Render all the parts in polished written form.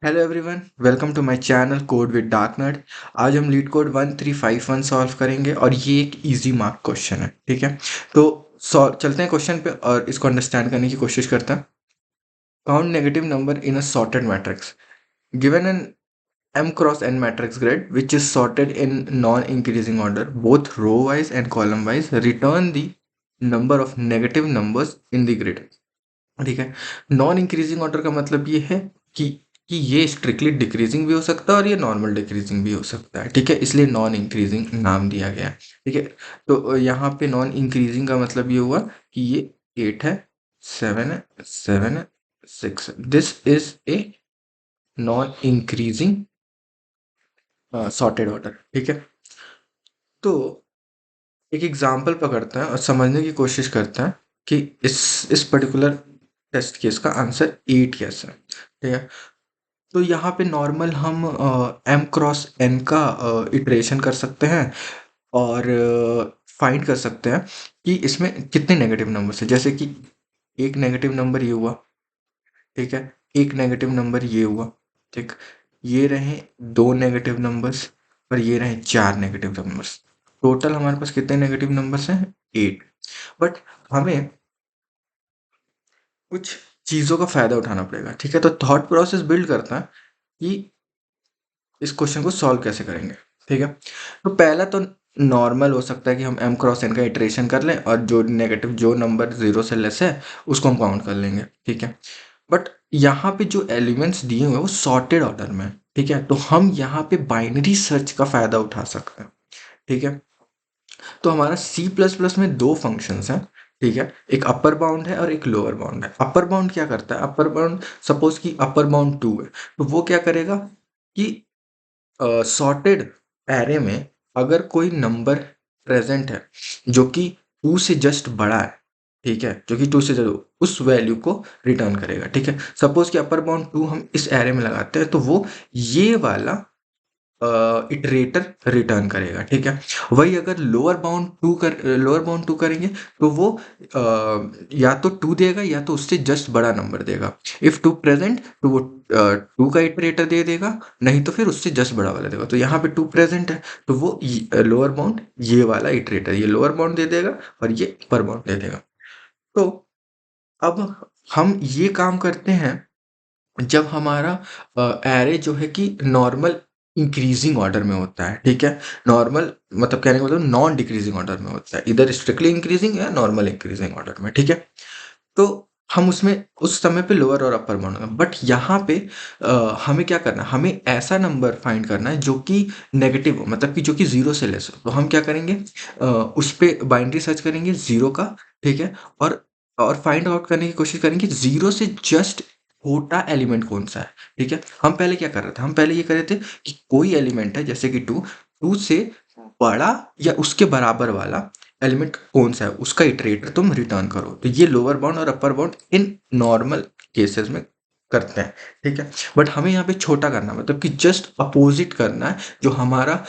Hello everyone, welcome to my channel code with dark nerd. आज हम leet code 1351 solve करेंगे और ये एक इजी मार्क क्वेश्चन है। ठीक है, तो चलते हैं क्वेश्चन पे और इसको अंडरस्टैंड करने की कोशिश करते हैं। Count negative number in a sorted matrix given an m cross n matrix grid which is sorted in non-increasing order both row wise and column wise. Return the number of negative numbers in the grid. ठीक है, non increasing order का मतलब ये है कि ये strictly decreasing भी हो सकता है और ये नॉर्मल डिक्रीजिंग भी हो सकता है। ठीक है, इसलिए नॉन इंक्रीजिंग नाम दिया गया है। ठीक है, तो यहाँ पे नॉन इंक्रीजिंग का मतलब ये हुआ कि ये 8 है, 7 है, 7 है, 6 है। This is a non increasing sorted order. ठीक है, तो एक एग्जाम्पल पकड़ते हैं और समझने की कोशिश करते हैं कि इस पर्टिकुलर टेस्ट केस का आंसर 8 कैसे है। ठीक है, तो यहाँ पे नॉर्मल हम एम क्रॉस एन का इटरेशन कर सकते हैं और फाइंड कर सकते हैं कि इसमें कितने नेगेटिव नंबर्स हैं। जैसे कि एक नेगेटिव नंबर ये हुआ, ठीक है, एक नेगेटिव नंबर ये हुआ, ठीक, ये रहे दो नेगेटिव नंबर्स और ये रहे चार नेगेटिव नंबर्स। टोटल हमारे पास कितने नेगेटिव नंबर्स हैं? 8। बट हमें कुछ चीज़ों का फायदा उठाना पड़ेगा। ठीक है, तो थॉट प्रोसेस बिल्ड करता है कि इस क्वेश्चन को सॉल्व कैसे करेंगे। ठीक है, तो पहला तो नॉर्मल हो सकता है कि हम m क्रॉस n का इटरेशन कर लें और जो नेगेटिव जो नंबर जीरो से लेस है उसको हम काउंट कर लेंगे। ठीक है, बट यहाँ पे जो एलिमेंट्स दिए हुए हैं वो सॉर्टेड ऑर्डर में है। ठीक है, तो हम यहाँ पे बाइनरी सर्च का फायदा उठा सकते हैं। ठीक है, तो हमारा सी प्लस प्लस में दो फंक्शंस हैं। ठीक है, एक अपर बाउंड है और एक लोअर बाउंड है। अपर बाउंड क्या करता है? अपर बाउंड, सपोज कि अपर बाउंड 2 है, तो वो क्या करेगा कि सॉर्टेड एरे में अगर कोई नंबर प्रेजेंट है जो कि 2 से जस्ट बड़ा है, ठीक है, जो कि 2 से जरूर, उस वैल्यू को रिटर्न करेगा। ठीक है, सपोज कि अपर बाउंड 2 हम इस एरे में लगाते हैं तो वो ये वाला इटरेटर रिटर्न करेगा। ठीक है, वही अगर लोअर बाउंड टू करेंगे तो वो या तो 2 देगा या तो उससे जस्ट बड़ा नंबर देगा। इफ 2 प्रेजेंट तो वो 2 का इटरेटर दे देगा, नहीं तो फिर उससे जस्ट बड़ा वाला देगा। तो यहाँ पे 2 प्रेजेंट है तो वो लोअर बाउंड ये वाला इटरेटर ये लोअर बाउंड दे देगा और ये अपर बाउंड दे देगा। तो अब हम ये काम करते हैं जब हमारा एरे जो है कि नॉर्मल इंक्रीजिंग ऑर्डर में होता है। ठीक है, नॉर्मल मतलब कहने का मतलब नॉन डिक्रीजिंग ऑर्डर में होता है, इधर स्ट्रिक्टली इंक्रीजिंग या नॉर्मल इंक्रीजिंग ऑर्डर में। ठीक है, तो हम उसमें उस समय पे लोअर और अपर बाउंड होगा। बट यहाँ पे हमें क्या करना है? हमें ऐसा नंबर फाइंड करना है जो कि नेगेटिव हो, मतलब कि जो कि जीरो से लेस हो। तो हम क्या करेंगे? उस पे बाइनरी सर्च करेंगे जीरो का। ठीक है, और फाइंड आउट करने की कोशिश करेंगे जीरो से जस्ट छोटा एलिमेंट कौन सा है। ठीक है, हम पहले क्या कर रहे थे? हम पहले ये कर रहे थे कि कोई एलिमेंट है जैसे कि टू से बड़ा या उसके बराबर वाला एलिमेंट कौन सा है उसका इटरेटर तुम रिटर्न करो। तो ये लोअर बाउंड और upper bound in normal cases में करते हैं। ठीक है, बट हमें यहाँ पे छोटा करना है, मतलब कि जस्ट अपोजिट करना है जो हमारा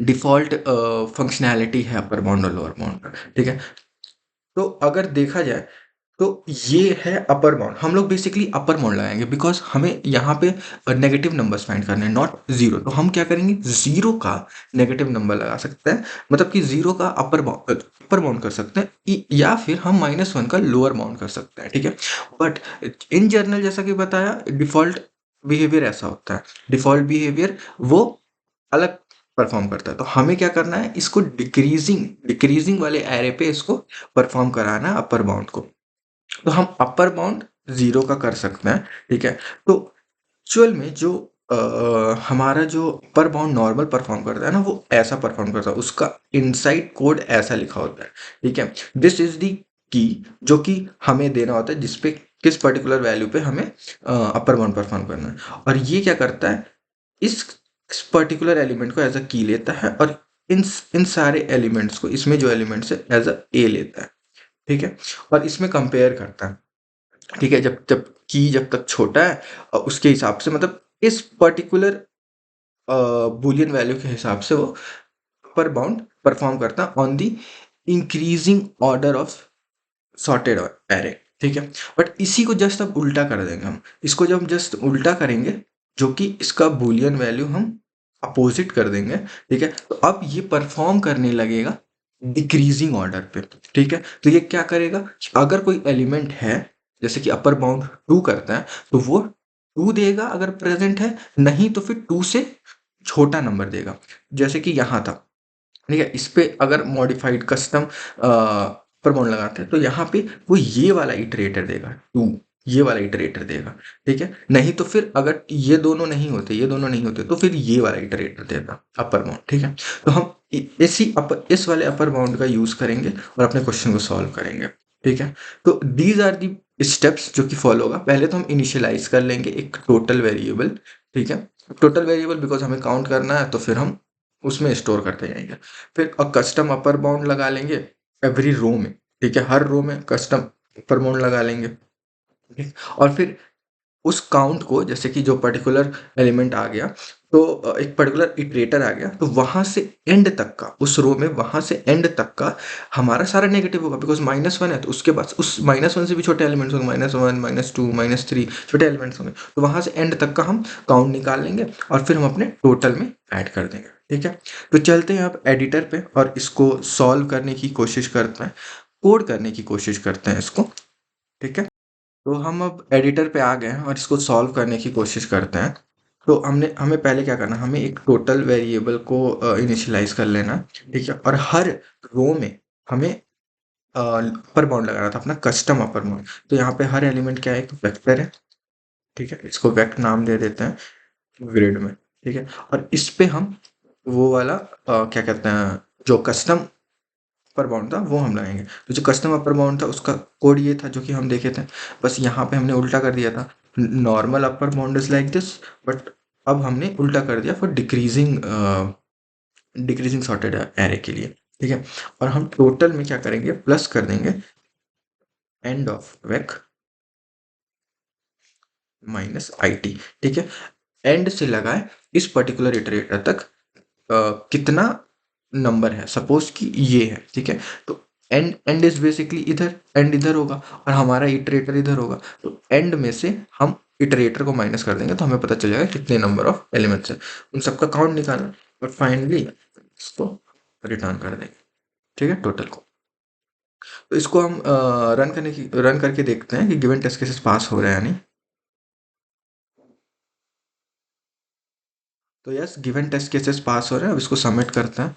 डिफ़ॉल्ट फंक्शनैलिटी है अपर बाउंड और लोअर बाउंड का। ठीक है, तो अगर देखा जाए तो ये है अपर बाउंड। हम लोग बेसिकली अपर बाउंड लगाएंगे बिकॉज हमें यहाँ पे नेगेटिव नंबर्स फाइंड करने हैं, नॉट जीरो। तो हम क्या करेंगे? जीरो का नेगेटिव नंबर लगा सकते हैं, मतलब कि जीरो का अपर बाउंड कर सकते हैं या फिर हम -1 का लोअर बाउंड कर सकते हैं। ठीक है, बट इन जनरल जैसा कि बताया डिफॉल्ट बिहेवियर ऐसा होता है। डिफॉल्ट बिहेवियर वो अलग परफॉर्म करता है। तो हमें क्या करना है? इसको डिक्रीजिंग डिक्रीजिंग वाले एरे पे इसको परफॉर्म कराना है अपर बाउंड को। तो हम अपर बाउंड जीरो का कर सकते हैं। ठीक है, तो एक्चुअल में जो हमारा जो अपर बाउंड नॉर्मल परफॉर्म करता है ना, वो ऐसा परफॉर्म करता है, उसका इनसाइड कोड ऐसा लिखा होता है। ठीक है, दिस इज दी की जो कि हमें देना होता है जिसपे किस पर्टिकुलर वैल्यू पे हमें अपर बाउंड परफॉर्म करना है। और ये क्या करता है? इस पर्टिकुलर एलिमेंट को एज अ की लेता है और इन सारे एलिमेंट्स को, इसमें जो एलिमेंट्स है एज अ ए लेता है। ठीक है, और इसमें कंपेयर करता है। ठीक है, जब जब की जब तक छोटा है उसके हिसाब से, मतलब इस पर्टिकुलर बूलियन वैल्यू के हिसाब से वो अपर बाउंड परफॉर्म करता है on the increasing order of sorted array. ठीक है। बट इसी को जस्ट अब उल्टा कर देंगे हम। इसको जब जस्ट उल्टा करेंगे, जो कि इसका बूलियन वैल्यू हम अपोजिट कर देंगे, ठीक है, तो अब ये परफॉर्म करने लगेगा डिक्रीजिंग ऑर्डर पे। ठीक है, तो ये क्या करेगा, अगर कोई एलिमेंट है, जैसे कि अपर बाउंड 2 करता है, तो वो 2 देगा अगर प्रेजेंट है, नहीं तो फिर 2 से छोटा नंबर देगा। जैसे कि यहाँ था, ठीक है, इस पे अगर मॉडिफाइड कस्टम पर बाउंड लगाते हैं, तो यहाँ पे वो ये वाला इटरेटर देगा 2, ये वाला इटरेटर देगा। ठीक है, नहीं तो फिर अगर ये दोनों नहीं होते, ये दोनों नहीं होते, तो फिर ये वाला इटरेटर देगा अपर बाउंड। ठीक है, तो हम इस वाले अपर बाउंड का यूज करेंगे और अपने क्वेश्चन को सॉल्व करेंगे। ठीक है, तो दीज आर दी स्टेप्स जो कि फॉलो होगा। पहले तो हम इनिशियलाइज कर लेंगे एक टोटल वेरिएबल। ठीक है, टोटल वेरिएबल बिकॉज हमें काउंट करना है, तो फिर हम उसमें स्टोर करते जाएंगे। फिर कस्टम अपर बाउंड लगा लेंगे एवरी रो में। ठीक है, हर रो में कस्टम अपर बाउंड लगा लेंगे। ठीक है, और फिर उस काउंट को, जैसे कि जो पर्टिकुलर एलिमेंट आ गया, तो एक पर्टिकुलर इटरेटर आ गया, तो वहां से एंड तक का, उस रो में वहां से एंड तक का हमारा सारा नेगेटिव होगा, बिकॉज -1 है, तो उसके बाद उस -1 से भी छोटे एलिमेंट्स होंगे, -1 -2 -3 छोटे एलिमेंट्स होंगे, तो वहां से एंड तक का हम काउंट निकाल लेंगे और फिर हम अपने टोटल में ऐड कर देंगे। ठीक है, तो चलते हैं अब एडिटर पे और इसको सॉल्व करने की कोशिश करते हैं, कोड करने की कोशिश करते हैं इसको। ठीक है, तो हम अब एडिटर पे आ गए हैं और इसको सॉल्व करने की कोशिश करते हैं। तो हमें पहले क्या करना है, हमें एक टोटल वेरिएबल को इनिशियलाइज कर लेना है। ठीक है, और हर रो में हमें अपर बाउंड लगाना था, अपना कस्टम अपर बाउंड। तो यहाँ पे हर एलिमेंट क्या है, एक वेक्टर है। ठीक है, इसको वेक्ट नाम दे देते हैं ग्रिड में। ठीक है, और इस पे हम वो वाला क्या कहते हैं, जो कस्टम अपर बाउंड था वो हम लगाएंगे। तो जो कस्टम अपर बाउंड था उसका कोड ये था जो कि हम देखे थे, बस यहाँ पे हमने उल्टा कर दिया था। Normal upper bound is like this, but अब हमने उल्टा कर दिया for decreasing decreasing sorted array के लिए। ठीक है, और हम टोटल में क्या करेंगे, प्लस कर देंगे end of wake minus IT। ठीक है, एंड से लगाए इस पर्टिकुलर इटरेटर तक कितना नंबर है, सपोज कि ये है। ठीक है, तो एंड एंड इज बेसिकली इधर, एंड इधर होगा और हमारा इटरेटर इधर होगा, तो एंड में से हम इटरेटर को माइनस कर देंगे, तो हमें पता चल जाएगा कितने नंबर ऑफ एलिमेंट्स है, उन सबका काउंट निकालना और फाइनली इसको रिटर्न कर देंगे। ठीक है, टोटल को। तो इसको हम रन करके देखते हैं कि गिवन टेस्ट केसेस पास हो रहे हैं या नहीं। तो yes, given test cases pass हो रहे हैं। अब इसको सबमिट करते हैं।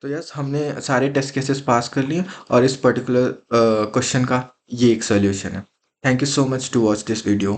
तो यस, हमने सारे टेस्ट केसेस पास कर लिए और इस पर्टिकुलर क्वेश्चन का ये एक सोल्यूशन है। Thank you so much to watch this video.